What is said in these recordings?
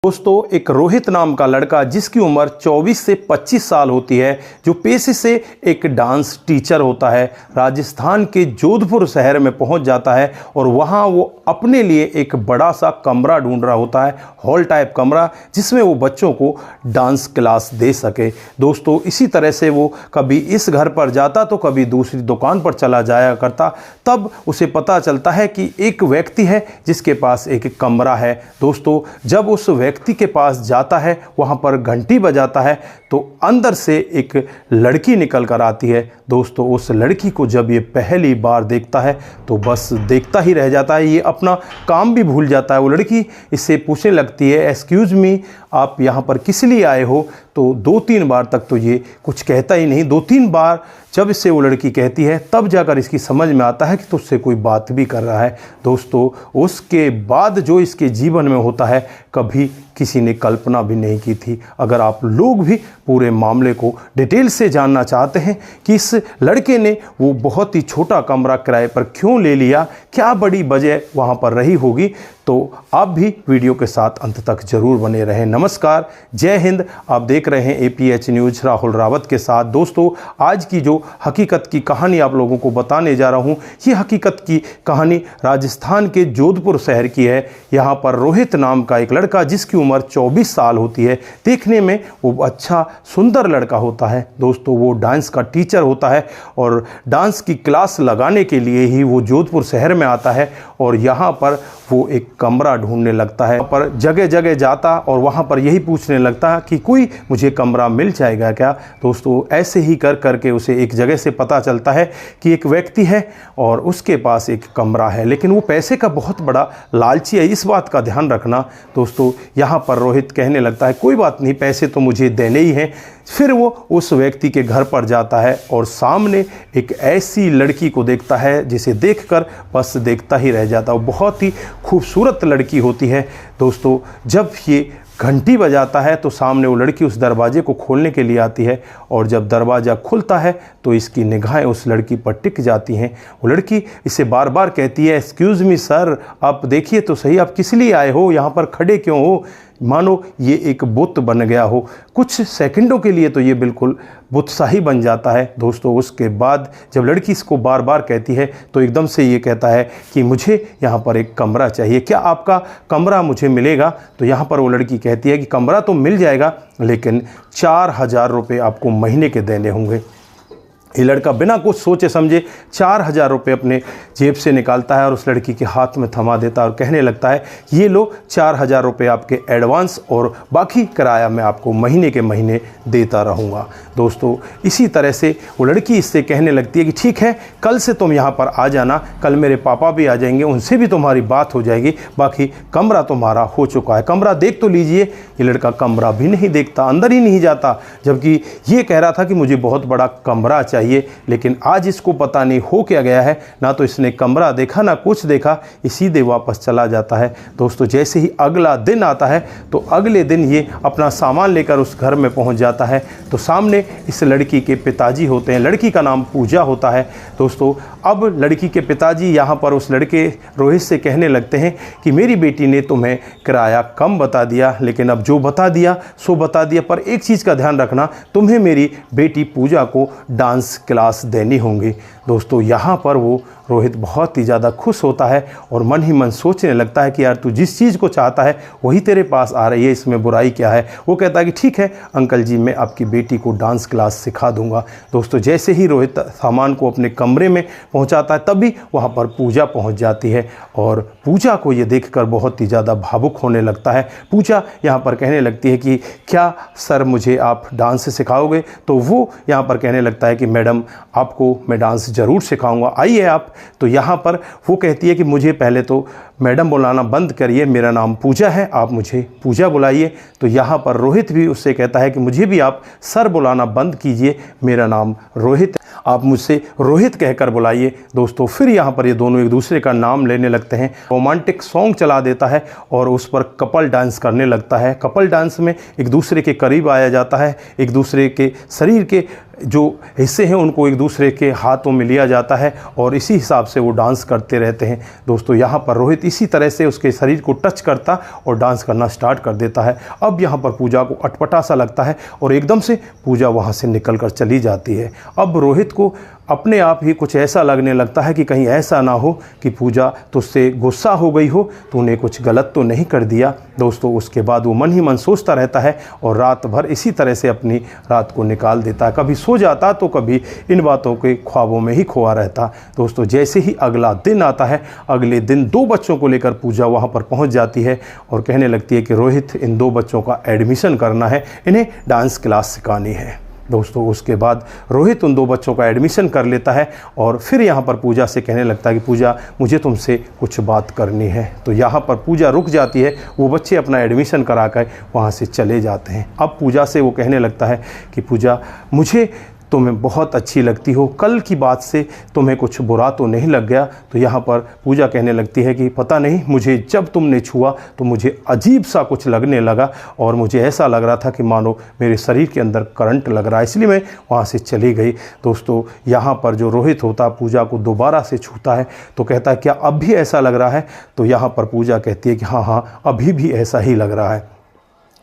दोस्तों, एक रोहित नाम का लड़का जिसकी उम्र 24 से 25 साल होती है, जो पेशे से एक डांस टीचर होता है, राजस्थान के जोधपुर शहर में पहुंच जाता है और वहां वो अपने लिए एक बड़ा सा कमरा ढूंढ रहा होता है, हॉल टाइप कमरा, जिसमें वो बच्चों को डांस क्लास दे सके। दोस्तों, इसी तरह से वो कभी इस घर पर जाता तो कभी दूसरी दुकान पर चला जाया करता। तब उसे पता चलता है कि एक व्यक्ति है जिसके पास एक कमरा है। दोस्तों, जब उस व्यक्ति के पास जाता है, वहां पर घंटी बजाता है तो अंदर से एक लड़की निकल कर आती है। दोस्तों, उस लड़की को जब ये पहली बार देखता है तो बस देखता ही रह जाता है, ये अपना काम भी भूल जाता है। वो लड़की इससे पूछने लगती है, एक्सक्यूज़ मी, आप यहाँ पर किस लिए आए हो? तो 2-3 बार तक तो ये कुछ कहता ही नहीं। 2-3 बार जब इससे वो लड़की कहती है, तब जाकर इसकी समझ में आता है कि तुझसे कोई बात भी कर रहा है। दोस्तों, उसके बाद जो इसके जीवन में होता है, कभी किसी ने कल्पना भी नहीं की थी। अगर आप लोग भी पूरे मामले को डिटेल से जानना चाहते हैं कि इस लड़के ने वो बहुत ही छोटा कमरा किराए पर क्यों ले लिया, क्या बड़ी वजह वहाँ पर रही होगी, तो आप भी वीडियो के साथ अंत तक जरूर बने रहें। नमस्कार, जय हिंद। आप देख रहे हैं APH न्यूज़ राहुल रावत के साथ। दोस्तों, आज की जो हकीकत की कहानी आप लोगों को बताने जा रहा हूँ, ये हकीकत की कहानी राजस्थान के जोधपुर शहर की है। यहाँ पर रोहित नाम का एक लड़का जिसकी उम्र 24 साल होती है, देखने में वो अच्छा सुंदर लड़का होता है। दोस्तों, वो डांस का टीचर होता है और डांस की क्लास लगाने के लिए ही वो जोधपुर शहर में आता है और यहाँ पर वो एक कमरा ढूंढने लगता है। पर जगह जगह जाता और वहाँ पर यही पूछने लगता कि कोई मुझे कमरा मिल जाएगा क्या। दोस्तों, ऐसे ही कर करके उसे एक जगह से पता चलता है कि एक व्यक्ति है और उसके पास एक कमरा है, लेकिन वो पैसे का बहुत बड़ा लालची है, इस बात का ध्यान रखना। दोस्तों, यहाँ पर रोहित कहने लगता है, कोई बात नहीं, पैसे तो मुझे देने ही हैं। फिर वो उस व्यक्ति के घर पर जाता है और सामने एक ऐसी लड़की को देखता है जिसे देखकर बस देखता ही रह जाता है। वो बहुत ही खूबसूरत लड़की होती है। दोस्तों, जब ये घंटी बजाता है तो सामने वो लड़की उस दरवाजे को खोलने के लिए आती है और जब दरवाज़ा खुलता है तो इसकी निगाहें उस लड़की पर टिक जाती हैं। वो लड़की इसे बार बार कहती है, एक्सक्यूज़ मी सर, आप देखिए तो सही, आप किस लिए आए हो, यहाँ पर खड़े क्यों हो? मानो ये एक बुत बन गया हो। कुछ सेकंडों के लिए तो ये बिल्कुल बुत सा ही बन जाता है। दोस्तों, उसके बाद जब लड़की इसको बार बार कहती है तो एकदम से ये कहता है कि मुझे यहाँ पर एक कमरा चाहिए, क्या आपका कमरा मुझे मिलेगा? तो यहाँ पर वो लड़की कहती है कि कमरा तो मिल जाएगा, लेकिन 4000 रुपये आपको महीने के देने होंगे। ये लड़का बिना कुछ सोचे समझे 4000 रुपये अपने जेब से निकालता है और उस लड़की के हाथ में थमा देता है और कहने लगता है, ये लो 4000 रुपये आपके एडवांस और बाकी किराया मैं आपको महीने के महीने देता रहूँगा। दोस्तों, इसी तरह से वो लड़की इससे कहने लगती है कि ठीक है, कल से तुम यहाँ पर आ जाना, कल मेरे पापा भी आ जाएंगे, उनसे भी तुम्हारी बात हो जाएगी, बाकी कमरा तुम्हारा हो चुका है, कमरा देख तो लीजिए। ये लड़का कमरा भी नहीं देखता, अंदर ही नहीं जाता, जबकि ये कह रहा था कि मुझे बहुत बड़ा कमरा चाहिए। लेकिन आज इसको पता नहीं हो क्या गया है, ना तो इसने कमरा देखा ना कुछ देखा, ये सीधे वापस चला जाता है। दोस्तों, जैसे ही अगला दिन आता है तो अगले दिन ये अपना सामान लेकर उस घर में पहुंच जाता है तो सामने इस लड़की के पिताजी होते हैं। लड़की का नाम पूजा होता है। दोस्तों, अब लड़की के पिताजी यहाँ पर उस लड़के रोहित से कहने लगते हैं कि मेरी बेटी ने तुम्हें किराया कम बता दिया, लेकिन अब जो बता दिया सो बता दिया, पर एक चीज़ का ध्यान रखना, तुम्हें मेरी बेटी पूजा को डांस क्लास देनी होंगी। दोस्तों, यहाँ पर वो रोहित बहुत ही ज़्यादा खुश होता है और मन ही मन सोचने लगता है कि यार, तू जिस चीज़ को चाहता है वही तेरे पास आ रही है, इसमें बुराई क्या है। वो कहता है कि ठीक है अंकल जी, मैं आपकी बेटी को डांस क्लास सिखा दूंगा। दोस्तों, जैसे ही रोहित सामान को अपने कमरे में पहुंचाता है, तभी वहां पर पूजा पहुंच जाती है और पूजा को ये देखकर बहुत ही ज़्यादा भावुक होने लगता है। पूजा यहाँ पर कहने लगती है कि क्या सर मुझे आप डांस सिखाओगे? तो वो यहाँ पर कहने लगता है कि मैडम, आपको मैं डांस ज़रूर सिखाऊंगा, आइए आप। तो यहाँ पर वो कहती है कि मुझे पहले तो मैडम बुलाना बंद करिए, मेरा नाम पूजा है, आप मुझे पूजा बुलाइए। तो यहाँ पर रोहित भी उससे कहता है कि मुझे भी आप सर बुलाना बंद कीजिए, मेरा नाम रोहित, आप मुझसे रोहित कहकर बुलाइए। दोस्तों, फिर यहाँ पर ये दोनों एक दूसरे का नाम लेने लगते हैं। रोमांटिक सॉन्ग चला देता है और उस पर कपल डांस करने लगता है। कपल डांस में एक दूसरे के करीब आया जाता है, एक दूसरे के शरीर के जो हिस्से हैं उनको एक दूसरे के हाथों में लिया जाता है और इसी हिसाब से वो डांस करते रहते हैं। दोस्तों यहाँ पर रोहित इसी तरह से उसके शरीर को टच करता और डांस करना स्टार्ट कर देता है। अब यहाँ पर पूजा को अटपटा सा लगता है और एकदम से पूजा वहाँ से निकल कर चली जाती है। अब रोहित को अपने आप ही कुछ ऐसा लगने लगता है कि कहीं ऐसा ना हो कि पूजा तुझसे गुस्सा हो गई हो, तूने कुछ गलत तो नहीं कर दिया। दोस्तों उसके बाद वो मन ही मन सोचता रहता है और रात भर इसी तरह से अपनी रात को निकाल देता है। कभी सो जाता तो कभी इन बातों के ख्वाबों में ही खोआ रहता। दोस्तों जैसे ही अगला दिन आता है, अगले दिन 2 बच्चों को लेकर पूजा वहाँ पर पहुँच जाती है और कहने लगती है कि रोहित, इन 2 बच्चों का एडमिशन करना है, इन्हें डांस क्लास सिखानी है। दोस्तों उसके बाद रोहित उन 2 बच्चों का एडमिशन कर लेता है और फिर यहाँ पर पूजा से कहने लगता है कि पूजा, मुझे तुमसे कुछ बात करनी है। तो यहाँ पर पूजा रुक जाती है, वो बच्चे अपना एडमिशन करा कर वहाँ से चले जाते हैं। अब पूजा से वो कहने लगता है कि पूजा, मुझे तुम्हें बहुत अच्छी लगती हो, कल की बात से तुम्हें कुछ बुरा तो नहीं लग गया। तो यहाँ पर पूजा कहने लगती है कि पता नहीं, मुझे जब तुमने छुआ तो मुझे अजीब सा कुछ लगने लगा और मुझे ऐसा लग रहा था कि मानो मेरे शरीर के अंदर करंट लग रहा है, इसलिए मैं वहाँ से चली गई। दोस्तों यहाँ पर जो रोहित होता पूजा को दोबारा से छूता है तो कहता है क्या अब भी ऐसा लग रहा है? तो यहाँ पर पूजा कहती है कि हाँ, अभी भी ऐसा ही लग रहा है।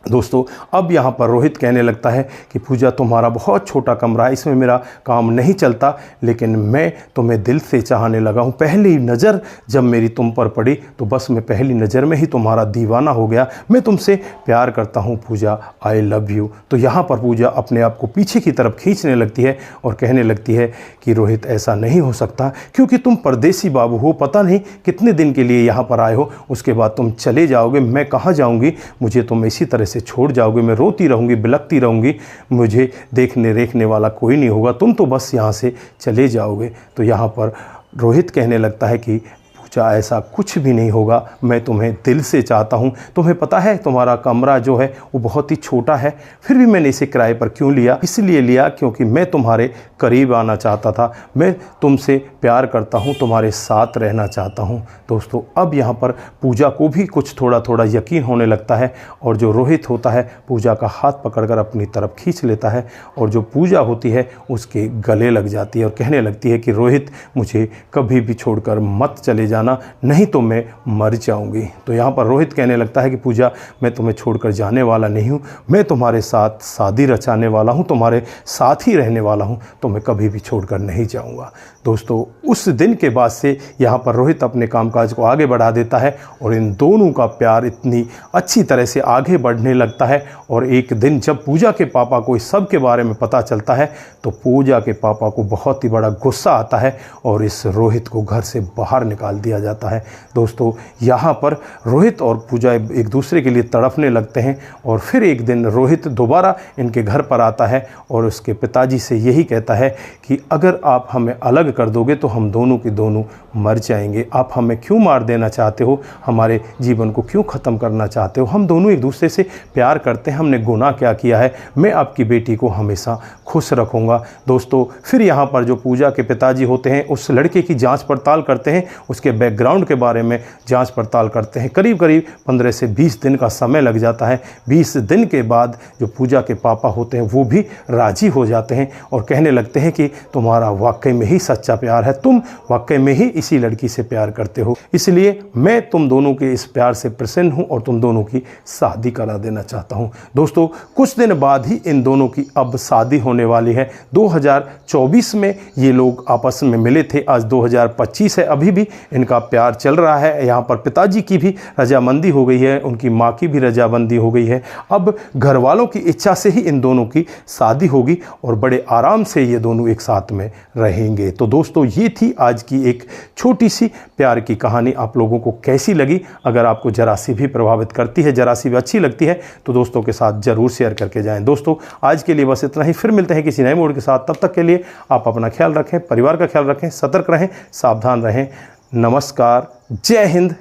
दोस्तों अब यहाँ पर रोहित कहने लगता है कि पूजा, तुम्हारा बहुत छोटा कमरा है, इसमें मेरा काम नहीं चलता, लेकिन मैं तुम्हें दिल से चाहने लगा हूँ। पहली नज़र जब मेरी तुम पर पड़ी तो बस मैं पहली नज़र में ही तुम्हारा दीवाना हो गया। मैं तुमसे प्यार करता हूँ पूजा, आई लव यू। तो यहाँ पर पूजा अपने आप को पीछे की तरफ खींचने लगती है और कहने लगती है कि रोहित, ऐसा नहीं हो सकता, क्योंकि तुम परदेसी बाबू हो, पता नहीं कितने दिन के लिए यहाँ पर आए हो, उसके बाद तुम चले जाओगे। मैं कहाँ जाऊँगी? मुझे तुम इसी तरह से छोड़ जाओगे, मैं रोती रहूँगी, बिलखती रहूँगी, मुझे देखने रेखने वाला कोई नहीं होगा, तुम तो बस यहाँ से चले जाओगे। तो यहाँ पर रोहित कहने लगता है कि पूजा, ऐसा कुछ भी नहीं होगा, मैं तुम्हें दिल से चाहता हूँ। तुम्हें पता है तुम्हारा कमरा जो है वो बहुत ही छोटा है, फिर भी मैंने इसे किराए पर क्यों लिया? इसलिए लिया क्योंकि मैं तुम्हारे करीब आना चाहता था, मैं तुमसे प्यार करता हूँ, तुम्हारे साथ रहना चाहता हूँ। दोस्तों अब यहाँ पर पूजा को भी कुछ थोड़ा थोड़ा यकीन होने लगता है और जो रोहित होता है पूजा का हाथ पकड़कर अपनी तरफ खींच लेता है और जो पूजा होती है उसके गले लग जाती है और कहने लगती है कि रोहित, मुझे कभी भी छोड़कर मत चले जाना, नहीं तो मैं मर जाऊंगी। तो यहाँ पर रोहित कहने लगता है कि पूजा, मैं तुम्हें छोड़कर जाने वाला नहीं हूँ, मैं तुम्हारे साथ शादी रचाने वाला हूँ, तुम्हारे साथ ही रहने वाला हूँ, तो मैं कभी भी छोड़कर नहीं जाऊँगा। दोस्तों उस दिन के बाद से यहाँ पर रोहित अपने कामकाज को आगे बढ़ा देता है और इन दोनों का प्यार इतनी अच्छी तरह से आगे बढ़ने लगता है। और एक दिन जब पूजा के पापा को इस सब के बारे में पता चलता है तो पूजा के पापा को बहुत ही बड़ा गुस्सा आता है और इस रोहित को घर से बाहर निकाल दिया जाता है। दोस्तों यहाँ पर रोहित और पूजा एक दूसरे के लिए तड़पने लगते हैं और फिर एक दिन रोहित दोबारा इनके घर पर आता है और उसके पिताजी से यही कहता है कि अगर आप हमें अलग कर दोगे तो हम दोनों के दोनों मर जाएंगे। आप हमें क्यों मार देना चाहते हो? हमारे जीवन को क्यों ख़त्म करना चाहते हो? हम दोनों एक दूसरे से प्यार करते हैं, हमने गुनाह क्या किया है? मैं आपकी बेटी को हमेशा खुश रखूँगा। दोस्तों फिर यहाँ पर जो पूजा के पिताजी होते हैं उस लड़के की जांच पड़ताल करते हैं, उसके बैकग्राउंड के बारे में जांच पड़ताल करते हैं। करीब करीब 15 से 20 दिन का समय लग जाता है। 20 दिन के बाद जो पूजा के पापा होते हैं वो भी राजी हो जाते हैं और कहने लगते हैं कि तुम्हारा वाकई में ही सच्चा प्यार है, तुम वाकई में ही इसी लड़की से प्यार करते हो, इसलिए मैं तुम दोनों के इस प्यार से प्रसन्न हूँ और तुम दोनों की शादी करा देना चाहता हूँ। दोस्तों कुछ दिन बाद ही इन दोनों की अब शादी होने वाली है। 2024 में ये लोग आपस में मिले थे, आज 2025 है, अभी भी इनका प्यार चल रहा है। यहाँ पर पिताजी की भी रजामंदी हो गई है, उनकी माँ की भी रजामंदी हो गई है। अब घर वालों की इच्छा से ही इन दोनों की शादी होगी और बड़े आराम से ये दोनों एक साथ में रहेंगे। तो दोस्तों ये थी आज की एक छोटी सी प्यार की कहानी। आप लोगों को कैसी लगी? अगर आपको जरा सी भी प्रभावित करती है, जरा सी भी अच्छी लगती है तो दोस्तों के साथ ज़रूर शेयर करके जाएं। दोस्तों आज के लिए बस इतना ही, फिर मिलते हैं किसी नए मोड़ के साथ। तब तक के लिए आप अपना ख्याल रखें, परिवार का ख्याल रखें, सतर्क रहें, सावधान रहें। नमस्कार, जय हिंद,